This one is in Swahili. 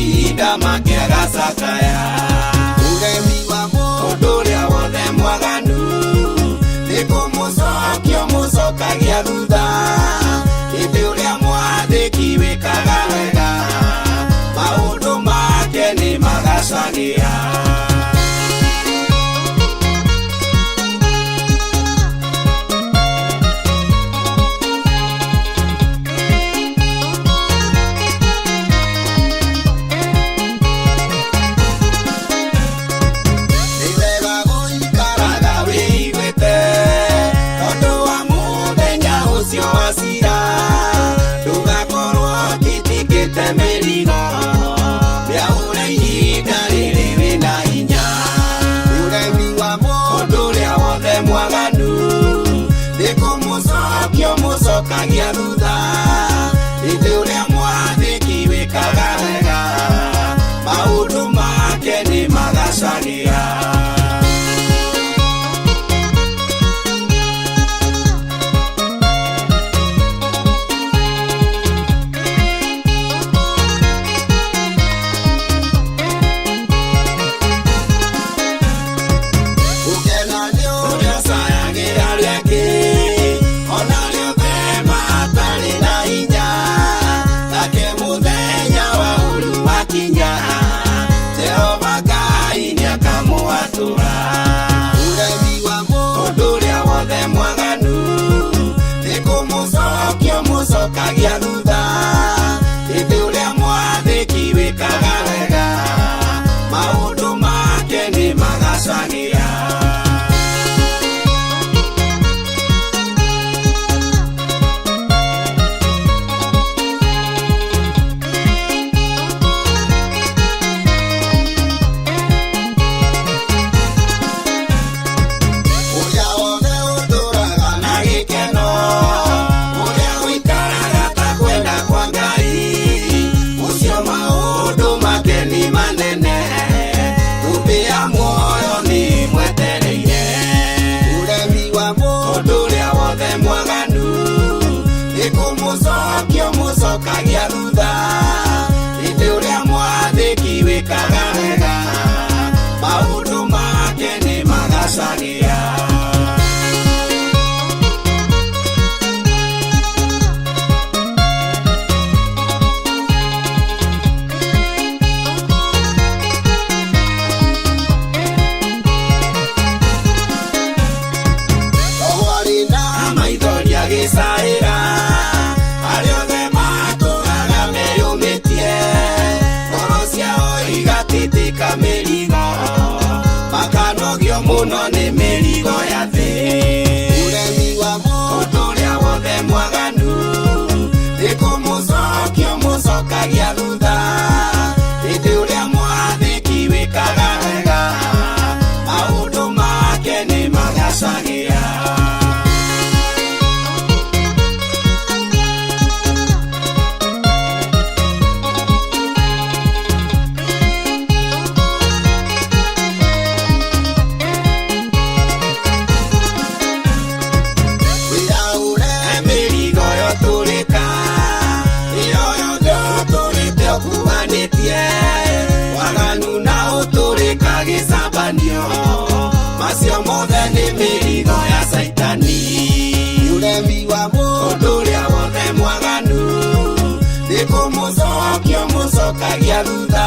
mahinda makĩaga cakaya. Ũremi wa mũndũ ũrĩa wothe mwaganu nĩ kũmũcokia mũcokagia thutha. Hĩndĩ ũrĩa mwathĩki wĩkaga wega maũndũ make nĩ magacagĩa. Mũcokagia thutha. Hĩndĩ ũrĩa mwathĩki wĩkaga wega maũndũ make nĩ magacagĩa. Ũremi wa mũndũ ũrĩa wothe mwaganu nĩ kũmũcokia mũcokagia thutha. Hĩndĩ ũrĩa mwathĩki wĩkaga wega maũndũ make nĩ magacagĩa. Mũcokagia thutha. Hĩndĩ ũrĩa mwathĩki wĩkaga wega maũndũ make nĩ magacagĩa. Warĩ na maithori agĩcaĩra mĩrigo makanogio mũno nĩ mĩrigo ya thĩ. Ũremi wa mũndũ ũrĩa wothe mwaganu nĩ kũmũcokia mũcokagia thutha. Hĩndĩ ũrĩa mwathĩki wĩkaga wega maũndũ make nĩ magacagĩa. Waganu na ũtũrĩka gĩcambanio macio mothe nĩ mĩrigo ya Saitani. Ũremi wa mũndũ ũrĩa wothe mwaganu nĩ kũmũcokia mũcokagia thutha.